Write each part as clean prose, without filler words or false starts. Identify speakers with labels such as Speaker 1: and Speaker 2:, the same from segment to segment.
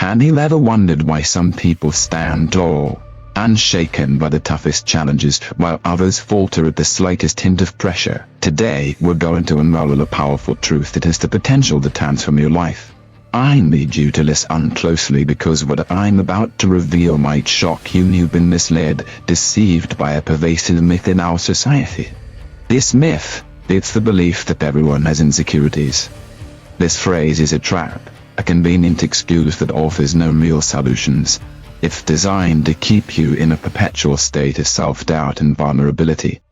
Speaker 1: Have you ever wondered why some people stand tall, unshaken by the toughest challenges, while others falter at the slightest hint of pressure? Today, we're going to unveil a powerful truth that has the potential to transform your life. I need you to listen closely, because what I'm about to reveal might shock you. You've been misled, deceived by a pervasive myth in our society. This myth, it's the belief that everyone has insecurities. This phrase is a trap, a convenient excuse that offers no real solutions. It's designed to keep you in a perpetual state of self-doubt and vulnerability.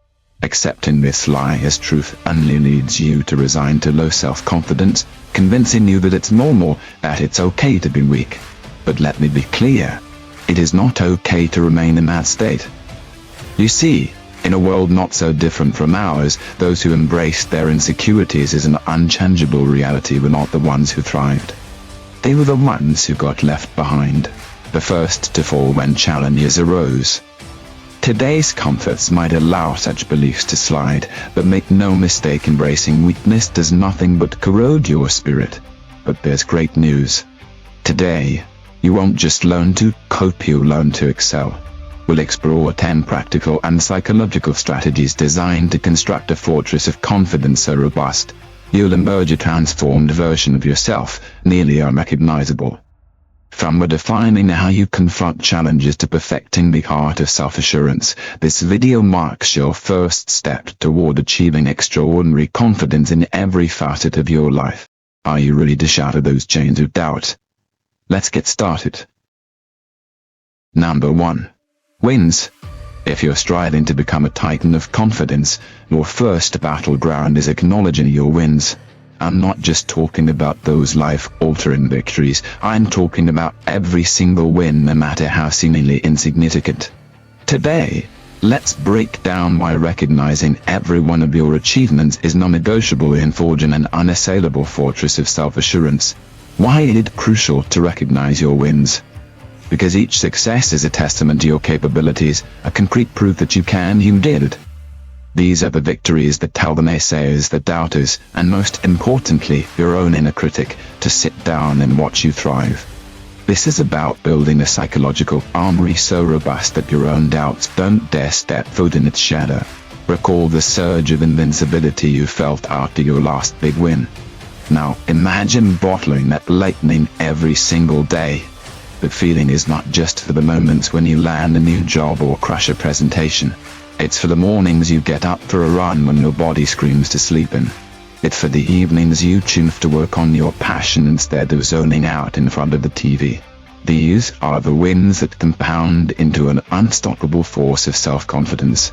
Speaker 1: Accepting this lie as truth only leads you to resign to low self-confidence, convincing you that it's normal, that it's okay to be weak. But let me be clear, it is not okay to remain in that state. You see, in a world not so different from ours, those who embraced their insecurities as an unchangeable reality were not the ones who thrived. They were the ones who got left behind, the first to fall when challenges arose. Today's comforts might allow such beliefs to slide, but make no mistake, embracing weakness does nothing but corrode your spirit. But there's great news. Today, you won't just learn to cope, you'll learn to excel. We'll explore 10 practical and psychological strategies designed to construct a fortress of confidence so robust, you'll emerge a transformed version of yourself, nearly unrecognizable. From redefining how you confront challenges to perfecting the art of self-assurance, this video marks your first step toward achieving extraordinary confidence in every facet of your life. Are you ready to shatter those chains of doubt? Let's get started. Number 1. Wins. If you're striving to become a titan of confidence, your first battleground is acknowledging your wins. I'm not just talking about those life-altering victories, I'm talking about every single win, no matter how seemingly insignificant. Today, let's break down why recognizing every one of your achievements is non-negotiable in forging an unassailable fortress of self-assurance. Why is it crucial to recognize your wins? Because each success is a testament to your capabilities, a concrete proof that you did. These are the victories that tell the naysayers, the doubters, and most importantly, your own inner critic, to sit down and watch you thrive. This is about building a psychological armory so robust that your own doubts don't dare step foot in its shadow. Recall the surge of invincibility you felt after your last big win. Now, imagine bottling that lightning every single day. The feeling is not just for the moments when you land a new job or crush a presentation. It's for the mornings you get up for a run when your body screams to sleep in. It's for the evenings you choose to work on your passion instead of zoning out in front of the TV. These are the wins that compound into an unstoppable force of self-confidence.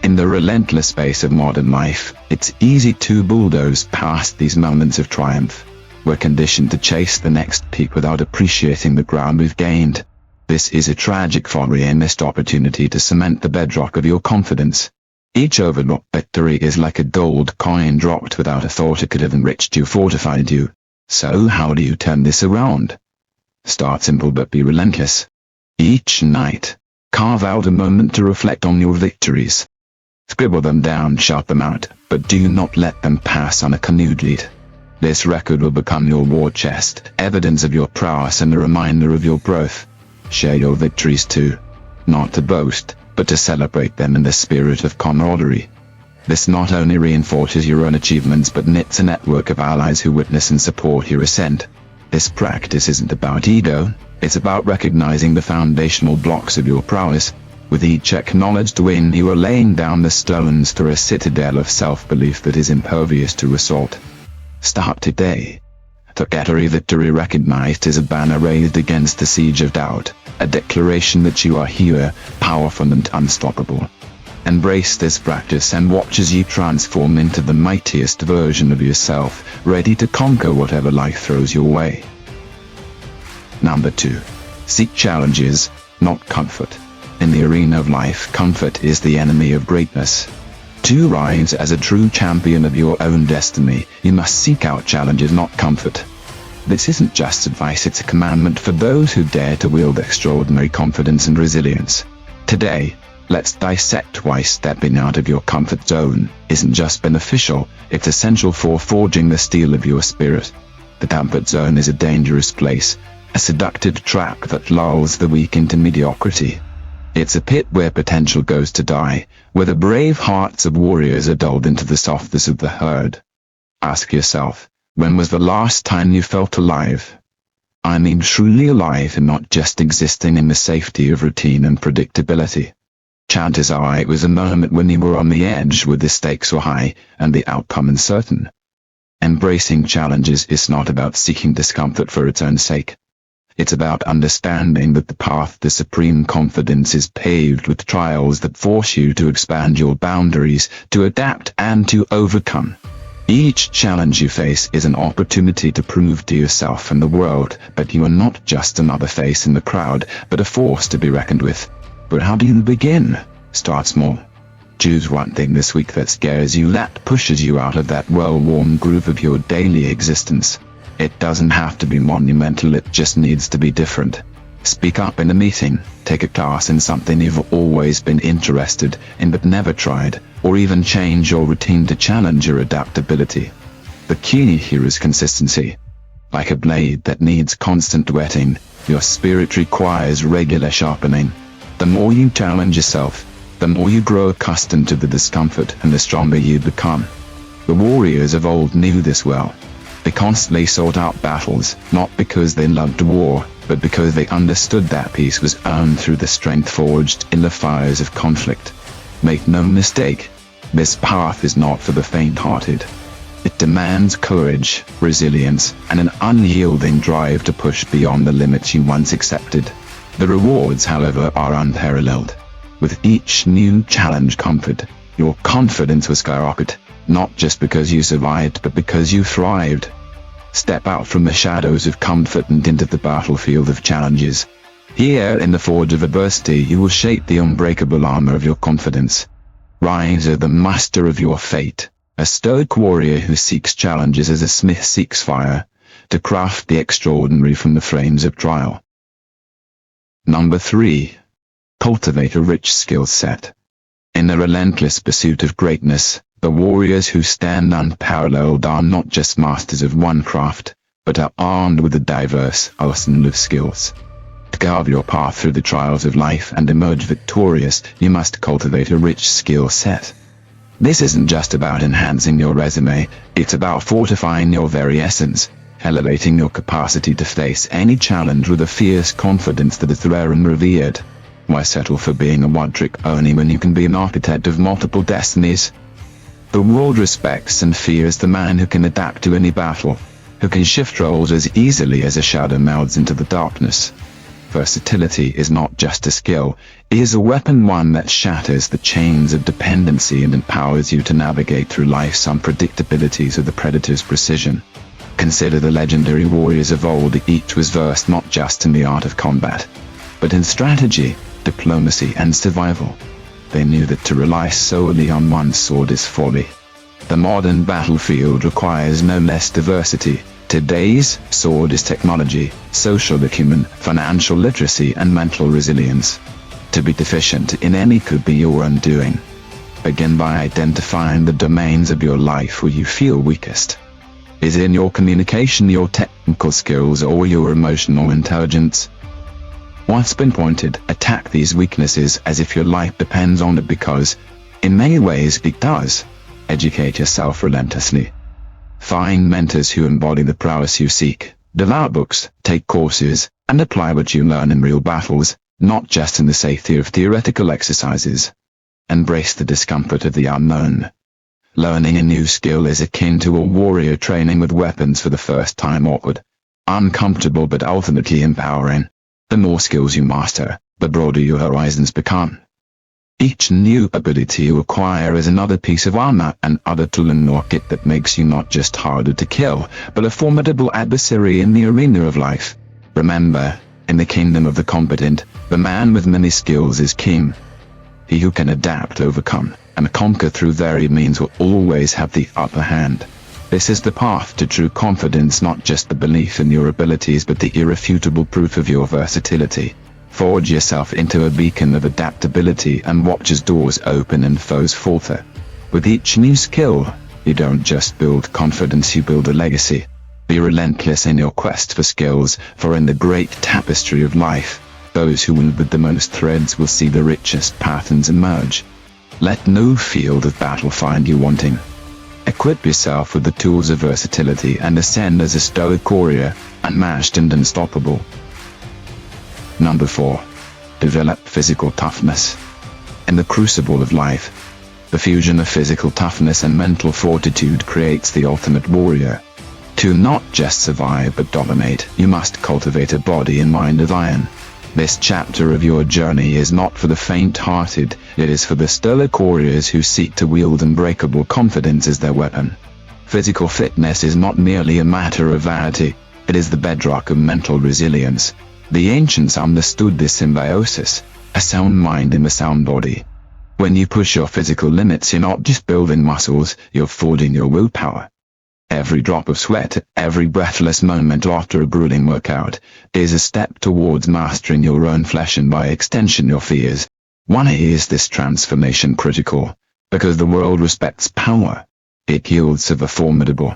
Speaker 1: In the relentless pace of modern life, it's easy to bulldoze past these moments of triumph. We're conditioned to chase the next peak without appreciating the ground we've gained. This is a tragic folly and missed opportunity to cement the bedrock of your confidence. Each overlooked victory is like a gold coin dropped without a thought it could have enriched you, fortified you. So how do you turn this around? Start simple but be relentless. Each night, carve out a moment to reflect on your victories. Scribble them down, shout them out, but do not let them pass unaccompanied. This record will become your war chest, evidence of your prowess and a reminder of your growth. Share your victories too, not to boast, but to celebrate them in the spirit of camaraderie. This not only reinforces your own achievements but knits a network of allies who witness and support your ascent. This practice isn't about ego, it's about recognizing the foundational blocks of your prowess. With each acknowledged win, you are laying down the stones for a citadel of self-belief that is impervious to assault. Start today. To get every victory recognized is a banner raised against the siege of doubt, a declaration that you are here, powerful and unstoppable. Embrace this practice and watch as you transform into the mightiest version of yourself, ready to conquer whatever life throws your way. Number 2. Seek challenges, not comfort. In the arena of life, comfort is the enemy of greatness. To rise as a true champion of your own destiny, you must seek out challenges, not comfort. This isn't just advice, it's a commandment for those who dare to wield extraordinary confidence and resilience. Today, let's dissect why stepping out of your comfort zone isn't just beneficial, it's essential for forging the steel of your spirit. The comfort zone is a dangerous place, a seductive trap that lulls the weak into mediocrity. It's a pit where potential goes to die, where the brave hearts of warriors are dulled into the softness of the herd. Ask yourself, when was the last time you felt alive? I mean truly alive, and not just existing in the safety of routine and predictability. Chances are it was a moment when you were on the edge, where the stakes were high and the outcome uncertain. Embracing challenges is not about seeking discomfort for its own sake. It's about understanding that the path to supreme confidence is paved with trials that force you to expand your boundaries, to adapt and to overcome. Each challenge you face is an opportunity to prove to yourself and the world that you are not just another face in the crowd, but a force to be reckoned with. But how do you begin? Start small. Choose one thing this week that scares you, that pushes you out of that well-worn groove of your daily existence. It doesn't have to be monumental, it just needs to be different. Speak up in a meeting, take a class in something you've always been interested in but never tried, or even change your routine to challenge your adaptability. The key here is consistency. Like a blade that needs constant whetting, your spirit requires regular sharpening. The more you challenge yourself, the more you grow accustomed to the discomfort and the stronger you become. The warriors of old knew this well. They constantly sought out battles, not because they loved war, but because they understood that peace was earned through the strength forged in the fires of conflict. Make no mistake, this path is not for the faint-hearted. It demands courage, resilience, and an unyielding drive to push beyond the limits you once accepted. The rewards, however, are unparalleled. With each new challenge comfort, your confidence will skyrocket, not just because you survived, but because you thrived. Step out from the shadows of comfort and into the battlefield of challenges. Here, in the forge of adversity, you will shape the unbreakable armor of your confidence. Rise as the master of your fate, a stoic warrior who seeks challenges as a smith seeks fire, to craft the extraordinary from the flames of trial. Number 3. Cultivate a rich skill set. In the relentless pursuit of greatness, the warriors who stand unparalleled are not just masters of one craft, but are armed with a diverse arsenal of skills. To carve your path through the trials of life and emerge victorious, you must cultivate a rich skill set. This isn't just about enhancing your resume, it's about fortifying your very essence, elevating your capacity to face any challenge with a fierce confidence that is rare and revered. Why settle for being a one-trick pony when you can be an architect of multiple destinies? The world respects and fears the man who can adapt to any battle, who can shift roles as easily as a shadow melds into the darkness. Versatility is not just a skill, it is a weapon, one that shatters the chains of dependency and empowers you to navigate through life's unpredictabilities with the predator's precision. Consider the legendary warriors of old. Each was versed not just in the art of combat, but in strategy, diplomacy, and survival. They knew that to rely solely on one sword is folly. The modern battlefield requires no less diversity. Today's sword is technology, social acumen, financial literacy, and mental resilience. To be deficient in any could be your undoing. Begin by identifying the domains of your life where you feel weakest. Is it in your communication, your technical skills, or your emotional intelligence? Once pinpointed, attack these weaknesses as if your life depends on it, because, in many ways, it does. Educate yourself relentlessly. Find mentors who embody the prowess you seek. Devour books, take courses, and apply what you learn in real battles, not just in the safety of theoretical exercises. Embrace the discomfort of the unknown. Learning a new skill is akin to a warrior training with weapons for the first time. Awkward, uncomfortable, but ultimately empowering. The more skills you master, the broader your horizons become. Each new ability you acquire is another piece of armor, another tool in your kit that makes you not just harder to kill, but a formidable adversary in the arena of life. Remember, in the kingdom of the competent, the man with many skills is king. He who can adapt, overcome, and conquer through varied means will always have the upper hand. This is the path to true confidence, not just the belief in your abilities, but the irrefutable proof of your versatility. Forge yourself into a beacon of adaptability and watch as doors open and foes falter. With each new skill, you don't just build confidence, you build a legacy. Be relentless in your quest for skills, for in the great tapestry of life, those who weave with the most threads will see the richest patterns emerge. Let no field of battle find you wanting. Equip yourself with the tools of versatility and ascend as a stoic warrior, unmatched and unstoppable. Number 4. Develop physical toughness. In the crucible of life, the fusion of physical toughness and mental fortitude creates the ultimate warrior. To not just survive but dominate, you must cultivate a body and mind of iron. This chapter of your journey is not for the faint-hearted, it is for the stoic warriors who seek to wield unbreakable confidence as their weapon. Physical fitness is not merely a matter of vanity, it is the bedrock of mental resilience. The ancients understood this symbiosis, a sound mind in a sound body. When you push your physical limits, you're not just building muscles, you're forging your willpower. Every drop of sweat, every breathless moment after a grueling workout, is a step towards mastering your own flesh and by extension your fears. Why is this transformation critical? Because the world respects power. It yields to the formidable.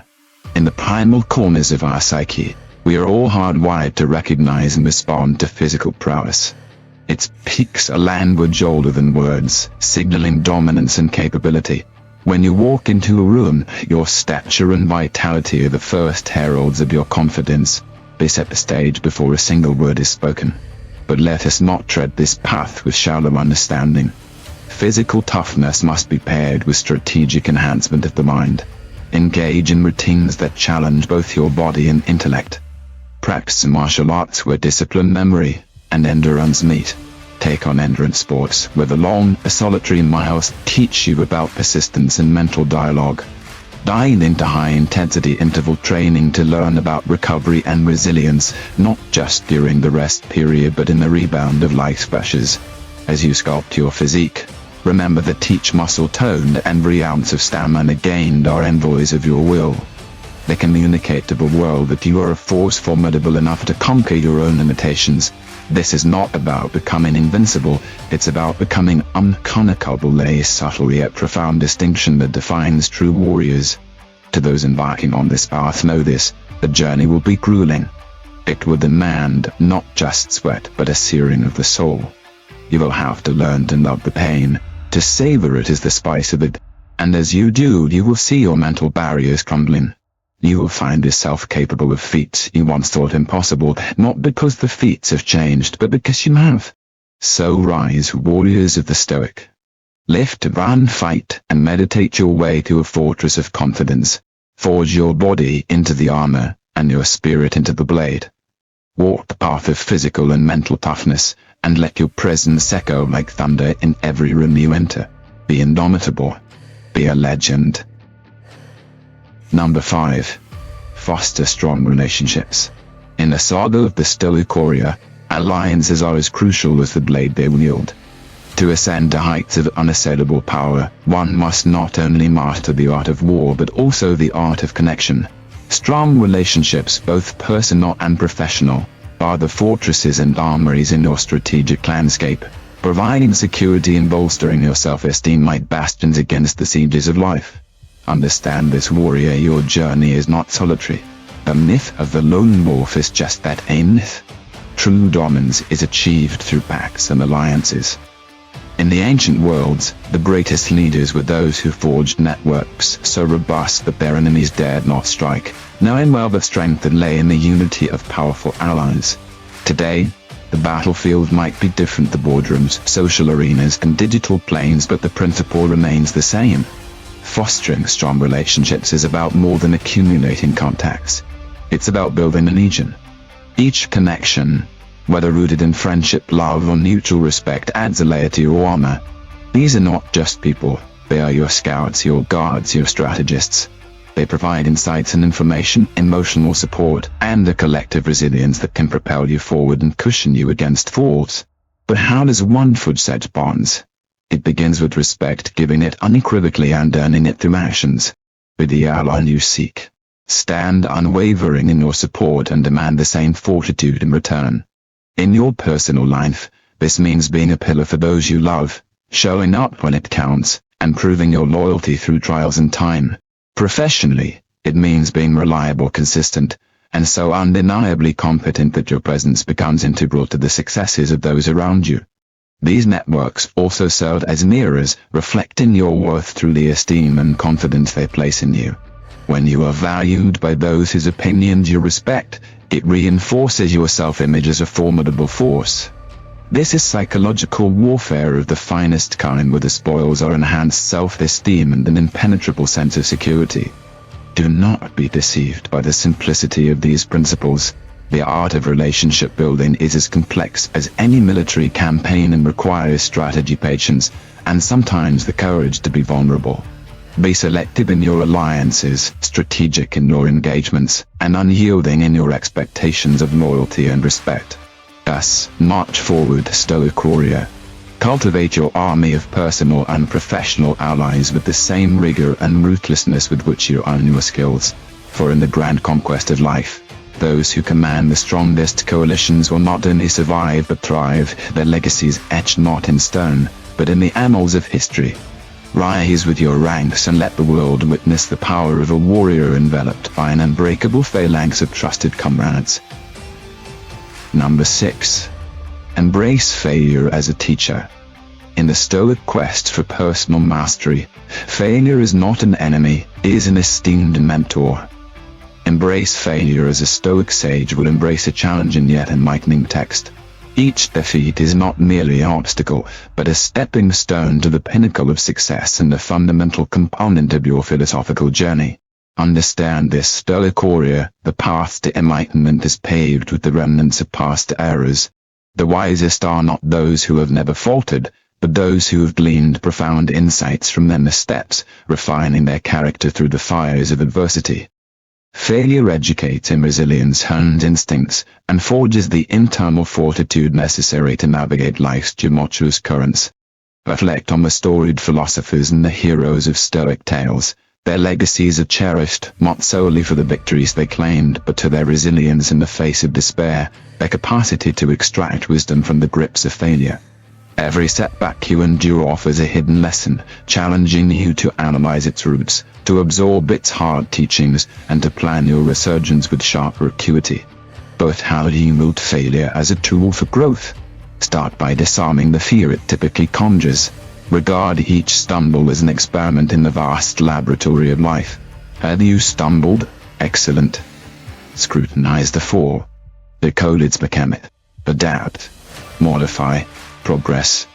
Speaker 1: In the primal corners of our psyche, we are all hardwired to recognize and respond to physical prowess. Its peaks are language older than words, signaling dominance and capability. When you walk into a room, your stature and vitality are the first heralds of your confidence. They set the stage before a single word is spoken. But let us not tread this path with shallow understanding. Physical toughness must be paired with strategic enhancement of the mind. Engage in routines that challenge both your body and intellect. Practice martial arts where discipline, memory, and endurance meet. Take on endurance sports where the long, solitary miles teach you about persistence and mental dialogue. Dive into high-intensity interval training to learn about recovery and resilience, not just during the rest period but in the rebound of life's pressures. As you sculpt your physique, remember that each muscle toned and every ounce of stamina gained are envoys of your will. They communicate to the world that you are a force formidable enough to conquer your own limitations. This is not about becoming invincible, it's about becoming unconquerable, a subtle yet profound distinction that defines true warriors. To those embarking on this path, know this, the journey will be grueling. It will demand not just sweat but a searing of the soul. You will have to learn to love the pain, to savor it as the spice of it, and as you do, you will see your mental barriers crumbling. You will find yourself capable of feats you once thought impossible, not because the feats have changed, but because you have. So rise, warriors of the Stoic. Lift, run, fight, and meditate your way to a fortress of confidence. Forge your body into the armor, and your spirit into the blade. Walk the path of physical and mental toughness, and let your presence echo like thunder in every room you enter. Be indomitable. Be a legend. Number 5. Foster strong relationships. In the saga of the Stoic warrior, alliances are as crucial as the blade they wield. To ascend to heights of unassailable power, one must not only master the art of war but also the art of connection. Strong relationships, both personal and professional, are the fortresses and armories in your strategic landscape, providing security and bolstering your self-esteem like bastions against the sieges of life. Understand this, warrior, your journey is not solitary. The myth of the lone wolf is just that, a myth. True dominance is achieved through pacts and alliances. In the ancient worlds, the greatest leaders were those who forged networks so robust that their enemies dared not strike, knowing well the strength that lay in the unity of powerful allies. Today, the battlefield might be different, the boardrooms, social arenas, and digital planes, but the principle remains the same. Fostering strong relationships is about more than accumulating contacts. It's about building a legion. Each connection, whether rooted in friendship, love, or mutual respect, adds a layer to your armor. These are not just people, they are your scouts, your guards, your strategists. They provide insights and information, emotional support, and a collective resilience that can propel you forward and cushion you against falls. But how does one forge such bonds? It begins with respect, giving it unequivocally and earning it through actions. Be the ally you seek. Stand unwavering in your support and demand the same fortitude in return. In your personal life, this means being a pillar for those you love, showing up when it counts, and proving your loyalty through trials and time. Professionally, it means being reliable, consistent, and so undeniably competent that your presence becomes integral to the successes of those around you. These networks also serve as mirrors, reflecting your worth through the esteem and confidence they place in you. When you are valued by those whose opinions you respect, it reinforces your self-image as a formidable force. This is psychological warfare of the finest kind, where the spoils are enhanced self-esteem and an impenetrable sense of security. Do not be deceived by the simplicity of these principles. The art of relationship building is as complex as any military campaign and requires strategy, patience, and sometimes the courage to be vulnerable. Be selective in your alliances, strategic in your engagements, and unyielding in your expectations of loyalty and respect. Thus, march forward, Stoic warrior. Cultivate your army of personal and professional allies with the same rigor and ruthlessness with which you earn your skills. For in the grand conquest of life, those who command the strongest coalitions will not only survive but thrive, their legacies etched not in stone, but in the annals of history. Rise with your ranks and let the world witness the power of a warrior enveloped by an unbreakable phalanx of trusted comrades. Number 6. Embrace failure as a teacher. In the Stoic quest for personal mastery, failure is not an enemy, it is an esteemed mentor. Embrace failure as a Stoic sage would embrace a challenging yet enlightening text. Each defeat is not merely an obstacle, but a stepping stone to the pinnacle of success and a fundamental component of your philosophical journey. Understand this, Stoic warrior, the path to enlightenment is paved with the remnants of past errors. The wisest are not those who have never faltered, but those who have gleaned profound insights from their missteps, refining their character through the fires of adversity. Failure educates in resilience, hones instincts, and forges the internal fortitude necessary to navigate life's tumultuous currents. Reflect on the storied philosophers and the heroes of Stoic tales. Their legacies are cherished, not solely for the victories they claimed, but to their resilience in the face of despair, their capacity to extract wisdom from the grips of failure. Every setback you endure offers a hidden lesson, challenging you to analyze its roots, to absorb its hard teachings, and to plan your resurgence with sharper acuity. But how do you wield failure as a tool for growth? Start by disarming the fear it typically conjures. Regard each stumble as an experiment in the vast laboratory of life. Have you stumbled? Excellent. Scrutinize the fall. Decode its mechanic. Adapt. Modify. Progress.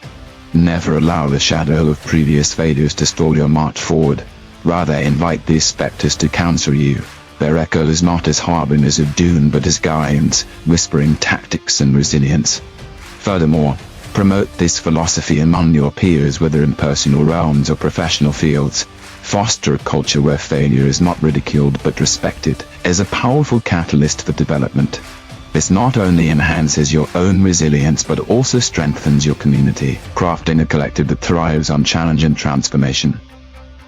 Speaker 1: Never allow the shadow of previous failures to stall your march forward. Rather invite these specters to counsel you. Their echoes not as harbingers of doom but as guides, whispering tactics and resilience. Furthermore, promote this philosophy among your peers, whether in personal realms or professional fields. Foster a culture where failure is not ridiculed but respected, as a powerful catalyst for development. This not only enhances your own resilience but also strengthens your community, crafting a collective that thrives on challenge and transformation.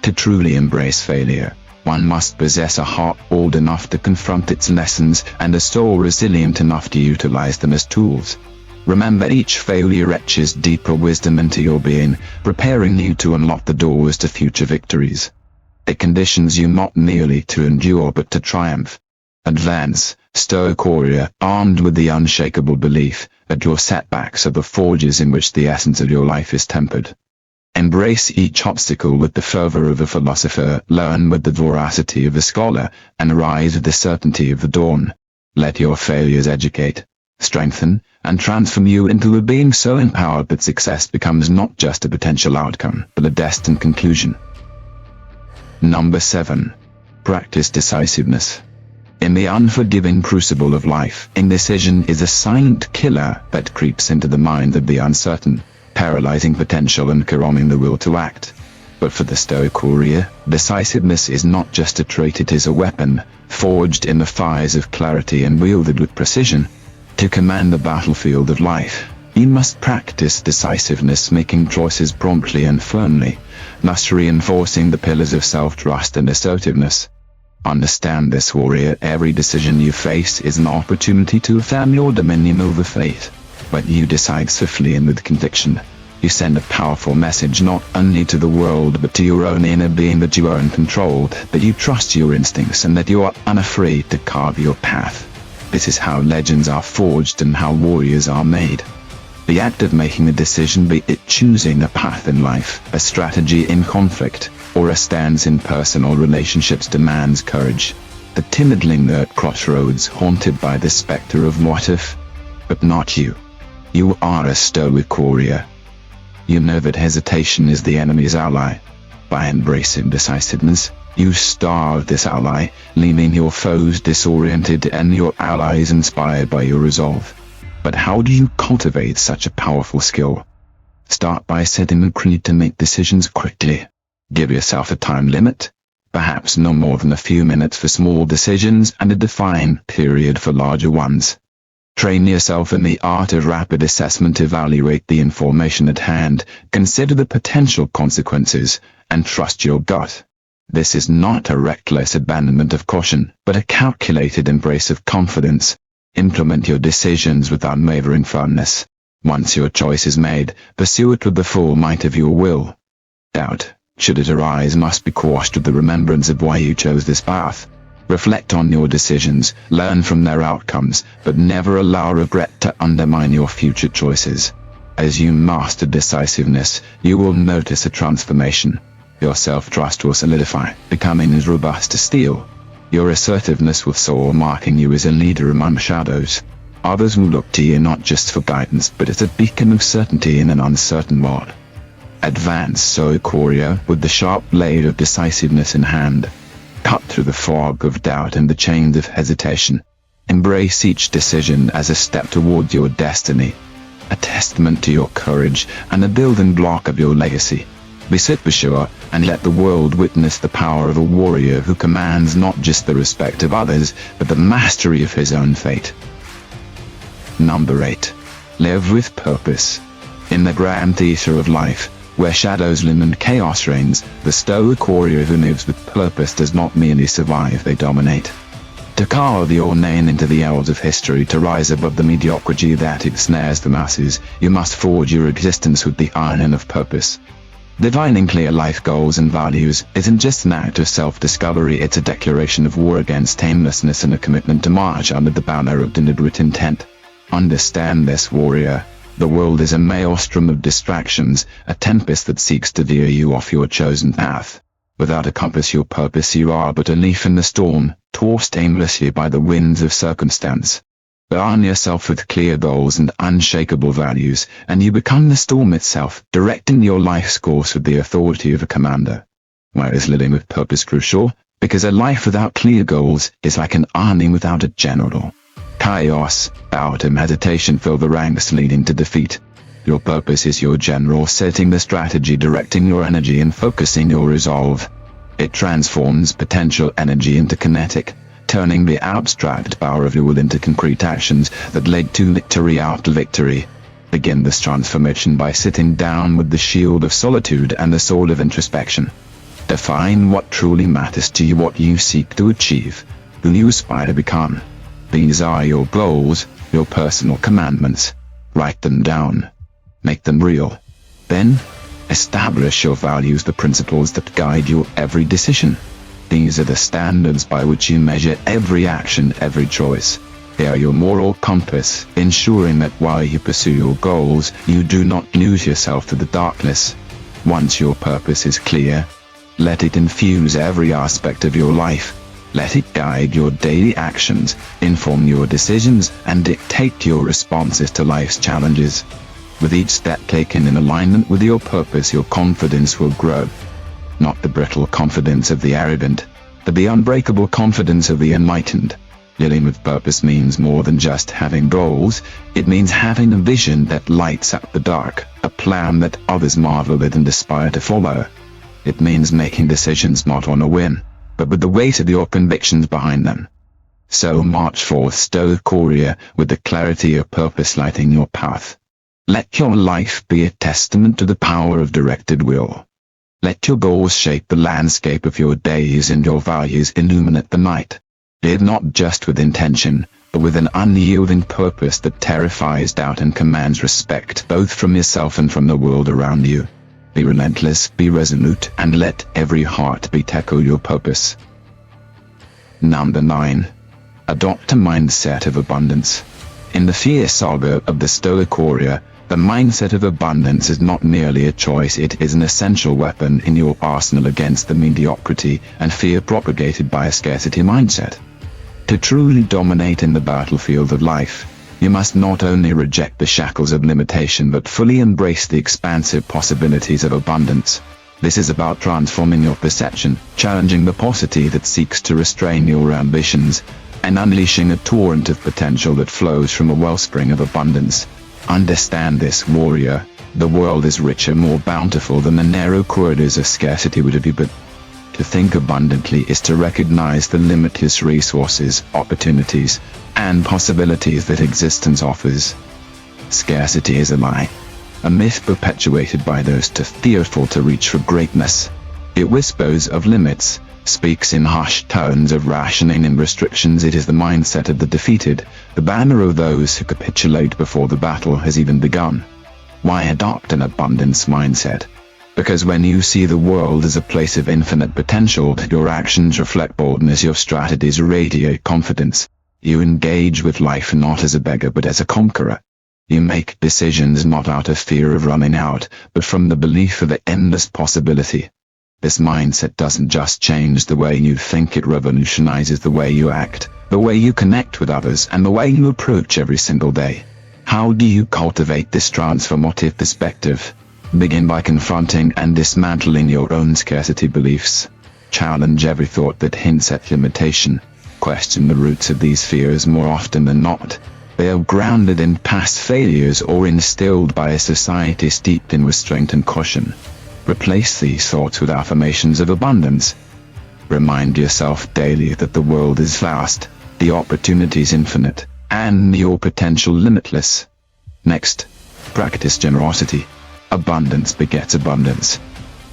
Speaker 1: To truly embrace failure, one must possess a heart bold enough to confront its lessons and a soul resilient enough to utilize them as tools. Remember, each failure etches deeper wisdom into your being, preparing you to unlock the doors to future victories. It conditions you not merely to endure but to triumph. Advance, Stoic warrior, armed with the unshakable belief that your setbacks are the forges in which the essence of your life is tempered. Embrace each obstacle with the fervor of a philosopher, learn with the voracity of a scholar, and rise with the certainty of the dawn. Let your failures educate, strengthen, and transform you into a being so empowered that success becomes not just a potential outcome, but a destined conclusion. Number 7. Practice decisiveness. In the unforgiving crucible of life, indecision is a silent killer that creeps into the mind of the uncertain, paralyzing potential and corralling the will to act. But for the Stoic warrior, decisiveness is not just a trait, it is a weapon, forged in the fires of clarity and wielded with precision. To command the battlefield of life, you must practice decisiveness, making choices promptly and firmly, thus reinforcing the pillars of self-trust and assertiveness. Understand this, warrior, every decision you face is an opportunity to affirm your dominion over fate. When you decide swiftly and with conviction, You send a powerful message not only to the world but to your own inner being that you are in control, that you trust your instincts and that you are unafraid to carve your path. This is how legends are forged and how warriors are made. The act of making a decision, be it choosing a path in life, a strategy in conflict, or a stance in personal relationships, demands courage. The timid linger at crossroads, haunted by the specter of what if. But not you. You are a stoic warrior. You know that hesitation is the enemy's ally. By embracing decisiveness, you starve this ally, leaving your foes disoriented and your allies inspired by your resolve. But how do you cultivate such a powerful skill? Start by setting a creed to make decisions quickly. Give yourself a time limit, perhaps no more than a few minutes for small decisions and a defined period for larger ones. Train yourself in the art of rapid assessment. Evaluate the information at hand, consider the potential consequences, and trust your gut. This is not a reckless abandonment of caution, but a calculated embrace of confidence. Implement your decisions with unwavering firmness. Once your choice is made, pursue it with the full might of your will. Doubt, should it arise, must be quashed with the remembrance of why you chose this path. Reflect on your decisions, learn from their outcomes, but never allow regret to undermine your future choices. As you master decisiveness, you will notice a transformation. Your self-trust will solidify, becoming as robust as steel. Your assertiveness will soar, marking you as a leader among shadows. Others will look to you not just for guidance, but as a beacon of certainty in an uncertain world. Advance, stoic warrior, with the sharp blade of decisiveness in hand. Cut through the fog of doubt and the chains of hesitation. Embrace each decision as a step towards your destiny, a testament to your courage and a building block of your legacy. Be sure and let the world witness the power of a warrior who commands not just the respect of others, but the mastery of his own fate. Number 8. Live with purpose. In the grand theater of life, where shadows loom and chaos reigns, the stoic warrior who lives with purpose does not merely survive, they dominate. To carve your name into the elves of history, to rise above the mediocrity that ensnares the masses, you must forge your existence with the iron of purpose. Defining clear life goals and values isn't just an act of self-discovery, it's a declaration of war against aimlessness and a commitment to march under the banner of deliberate intent. Understand this, warrior. The world is a maelstrom of distractions, a tempest that seeks to veer you off your chosen path. Without a compass, your purpose, you are but a leaf in the storm, tossed aimlessly by the winds of circumstance. Arm yourself with clear goals and unshakable values, and you become the storm itself, directing your life's course with the authority of a commander. Why is living with purpose crucial? Because a life without clear goals is like an army without a general. Chaos, doubt and hesitation fill the ranks, leading to defeat. Your purpose is your general, setting the strategy, directing your energy and focusing your resolve. It transforms potential energy into kinetic, turning the abstract power of your will into concrete actions that lead to victory after victory. Begin this transformation by sitting down with the shield of solitude and the sword of introspection. Define what truly matters to you, what you seek to achieve, who you aspire to become. These are your goals, your personal commandments. Write them down. Make them real. Then, establish your values, the principles that guide your every decision. These are the standards by which you measure every action, every choice. They are your moral compass, ensuring that while you pursue your goals, you do not lose yourself to the darkness. Once your purpose is clear, let it infuse every aspect of your life. Let it guide your daily actions, inform your decisions, and dictate your responses to life's challenges. With each step taken in alignment with your purpose, your confidence will grow. Not the brittle confidence of the arrogant, but the unbreakable confidence of the enlightened. Living with purpose means more than just having goals. It means having a vision that lights up the dark, a plan that others marvel at and aspire to follow. It means making decisions not on a whim, but with the weight of your convictions behind them. So march forth, stoic warrior, with the clarity of purpose lighting your path. Let your life be a testament to the power of directed will. Let your goals shape the landscape of your days and your values illuminate the night. Live not just with intention, but with an unyielding purpose that terrifies doubt and commands respect both from yourself and from the world around you. Be relentless, be resolute, and let every heartbeat echo your purpose. Number 9. Adopt a mindset of abundance. In the fear saga of the Stoic warrior, the mindset of abundance is not merely a choice, it is an essential weapon in your arsenal against the mediocrity and fear propagated by a scarcity mindset. To truly dominate in the battlefield of life, you must not only reject the shackles of limitation but fully embrace the expansive possibilities of abundance. This is about transforming your perception, challenging the paucity that seeks to restrain your ambitions, and unleashing a torrent of potential that flows from a wellspring of abundance. Understand this, warrior. The world is richer, more bountiful than the narrow corridors of scarcity would have you, but to think abundantly is to recognize the limitless resources, opportunities, and possibilities that existence offers. Scarcity is a lie, a myth perpetuated by those too fearful to reach for greatness. It whispers of limits, speaks in hushed tones of rationing and restrictions. It is the mindset of the defeated, the banner of those who capitulate before the battle has even begun. Why adopt an abundance mindset? Because when you see the world as a place of infinite potential, your actions reflect boldness, your strategies radiate confidence. You engage with life not as a beggar but as a conqueror. You make decisions not out of fear of running out, but from the belief of the endless possibility. This mindset doesn't just change the way you think, it revolutionizes the way you act, the way you connect with others, and the way you approach every single day. How do you cultivate this transformative perspective? Begin by confronting and dismantling your own scarcity beliefs. Challenge every thought that hints at limitation. Question the roots of these fears. More often than not, they are grounded in past failures or instilled by a society steeped in restraint and caution. Replace these thoughts with affirmations of abundance. Remind yourself daily that the world is vast, the opportunities infinite, and your potential limitless. Next, practice generosity. Abundance begets abundance.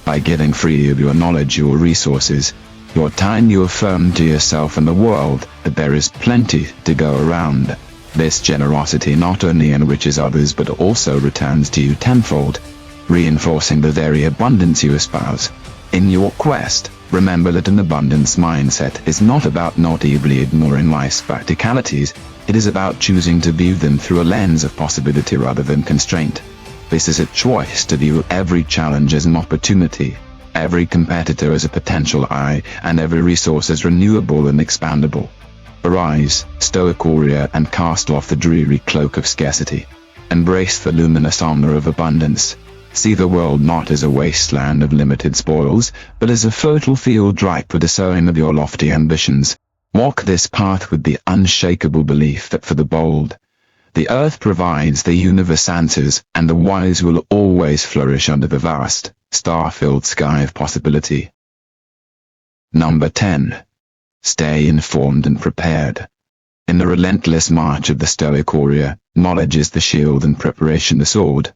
Speaker 1: By getting free of your knowledge, your resources, your time, you affirm to yourself and the world that there is plenty to go around. This generosity not only enriches others but also returns to you tenfold, reinforcing the very abundance you espouse. In your quest, remember that an abundance mindset is not about naively ignoring life's practicalities, it is about choosing to view them through a lens of possibility rather than constraint. This is a choice to view every challenge as an opportunity, every competitor as a potential ally, and every resource as renewable and expandable. Arise, Stoic warrior, and cast off the dreary cloak of scarcity. Embrace the luminous armor of abundance. See the world not as a wasteland of limited spoils, but as a fertile field ripe for the sowing of your lofty ambitions. Walk this path with the unshakable belief that for the bold, the earth provides, the universe answers, and the wise will always flourish under the vast, star-filled sky of possibility. Number 10. Stay informed and prepared. In the relentless march of the Stoic warrior, knowledge is the shield and preparation the sword.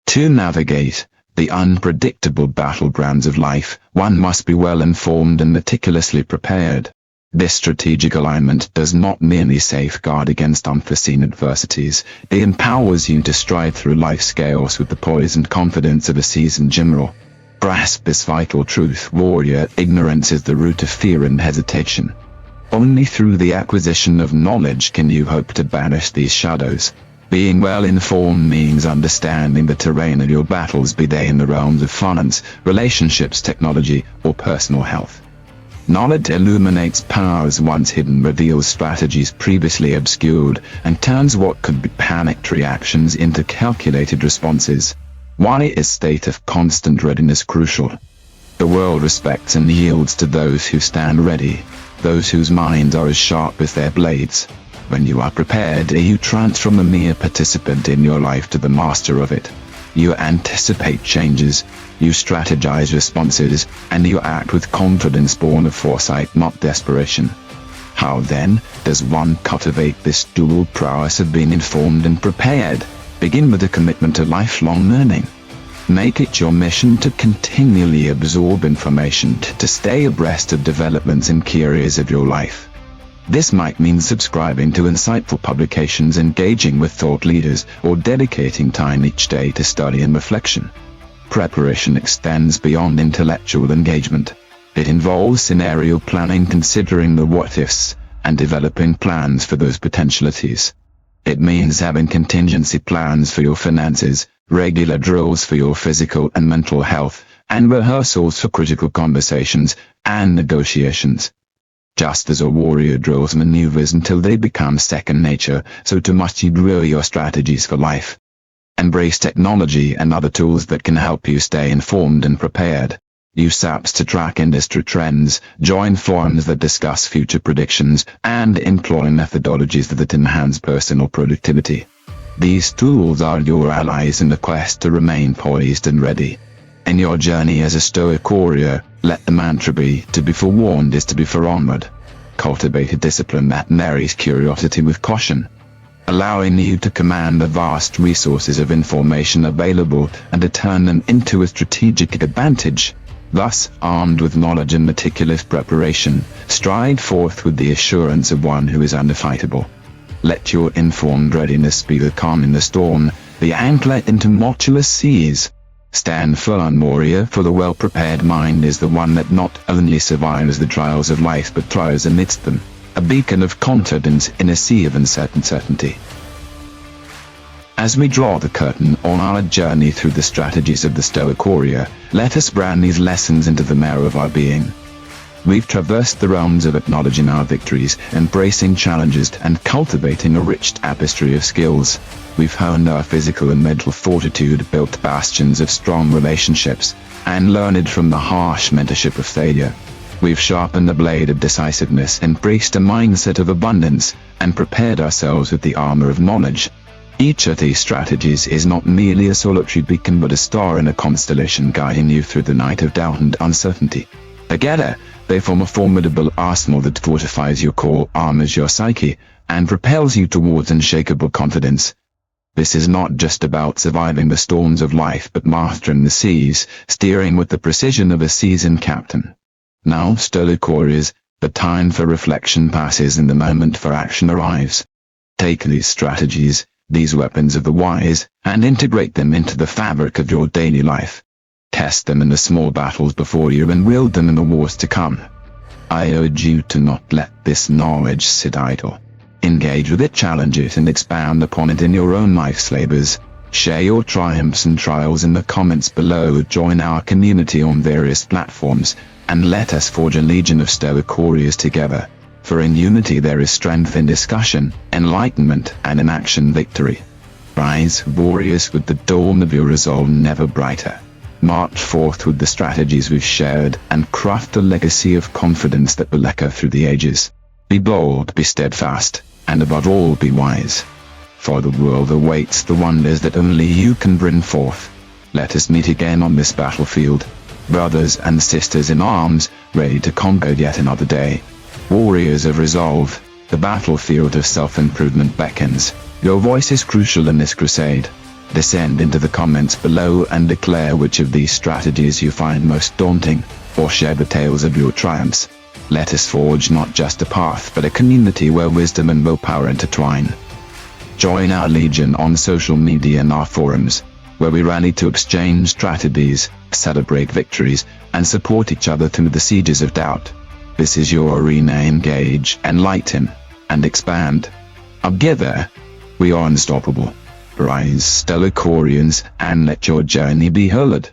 Speaker 1: To navigate the unpredictable battlegrounds of life, one must be well informed and meticulously prepared. This strategic alignment does not merely safeguard against unforeseen adversities, it empowers you to stride through life's chaos with the poise and confidence of a seasoned general. Grasp this vital truth, warrior: ignorance is the root of fear and hesitation. Only through the acquisition of knowledge can you hope to banish these shadows. Being well informed means understanding the terrain of your battles, be they in the realms of finance, relationships, technology, or personal health. Knowledge illuminates powers once hidden, reveals strategies previously obscured, and turns what could be panicked reactions into calculated responses. Why is a state of constant readiness crucial? The world respects and yields to those who stand ready, those whose minds are as sharp as their blades. When you are prepared, you transform a mere participant in your life to the master of it. You anticipate changes, you strategize responses, and you act with confidence born of foresight, not desperation. How then does one cultivate this dual prowess of being informed and prepared? Begin with a commitment to lifelong learning. Make it your mission to continually absorb information, to stay abreast of developments in key areas of your life. This might mean subscribing to insightful publications, engaging with thought leaders, or dedicating time each day to study and reflection. Preparation extends beyond intellectual engagement. It involves scenario planning, considering the what-ifs, and developing plans for those potentialities. It means having contingency plans for your finances, regular drills for your physical and mental health, and rehearsals for critical conversations and negotiations. Just as a warrior drills maneuvers until they become second nature, so too must you drill your strategies for life. Embrace technology and other tools that can help you stay informed and prepared. Use apps to track industry trends, join forums that discuss future predictions, and employ methodologies that enhance personal productivity. These tools are your allies in the quest to remain poised and ready. In your journey as a Stoic warrior, let the mantra be, to be forewarned is to be foreonward. Cultivate a discipline that marries curiosity with caution, allowing you to command the vast resources of information available and to turn them into a strategic advantage. Thus, armed with knowledge and meticulous preparation, stride forth with the assurance of one who is undefeatable. Let your informed readiness be the calm in the storm, the anchor in tumultuous seas. Stand firm, warrior, for the well-prepared mind is the one that not only survives the trials of life but thrives amidst them, a beacon of confidence in a sea of uncertainty. As we draw the curtain on our journey through the strategies of the Stoic warrior, let us brand these lessons into the marrow of our being. We've traversed the realms of acknowledging our victories, embracing challenges, and cultivating a rich tapestry of skills. We've honed our physical and mental fortitude, built bastions of strong relationships, and learned from the harsh mentorship of failure. We've sharpened the blade of decisiveness, embraced a mindset of abundance, and prepared ourselves with the armor of knowledge. Each of these strategies is not merely a solitary beacon but a star in a constellation guiding you through the night of doubt and uncertainty. Together, they form a formidable arsenal that fortifies your core, armors your psyche, and propels you towards unshakable confidence. This is not just about surviving the storms of life but mastering the seas, steering with the precision of a seasoned captain. Now, Stoic warriors, the time for reflection passes and the moment for action arrives. Take these strategies, these weapons of the wise, and integrate them into the fabric of your daily life. Test them in the small battles before you and wield them in the wars to come. I urge you to not let this knowledge sit idle. Engage with it, challenge it, and expand upon it in your own life's labors. Share your triumphs and trials in the comments below, join our community on various platforms, and let us forge a legion of Stoic warriors together. For in unity there is strength, in discussion, enlightenment, and in action victory. Rise, warriors, with the dawn of your resolve never brighter. March forth with the strategies we've shared, and craft a legacy of confidence that will echo through the ages. Be bold, be steadfast, and above all be wise. For the world awaits the wonders that only you can bring forth. Let us meet again on this battlefield, brothers and sisters in arms, ready to conquer yet another day. Warriors of resolve, the battlefield of self-improvement beckons. Your voice is crucial in this crusade. Descend into the comments below and declare which of these strategies you find most daunting, or share the tales of your triumphs. Let us forge not just a path but a community where wisdom and willpower intertwine. Join our legion on social media and our forums, where we rally to exchange strategies, celebrate victories, and support each other through the sieges of doubt. This is your arena. Engage, enlighten, and expand. Together, we are unstoppable. Rise, Stoic warriors, and let your journey be hurled.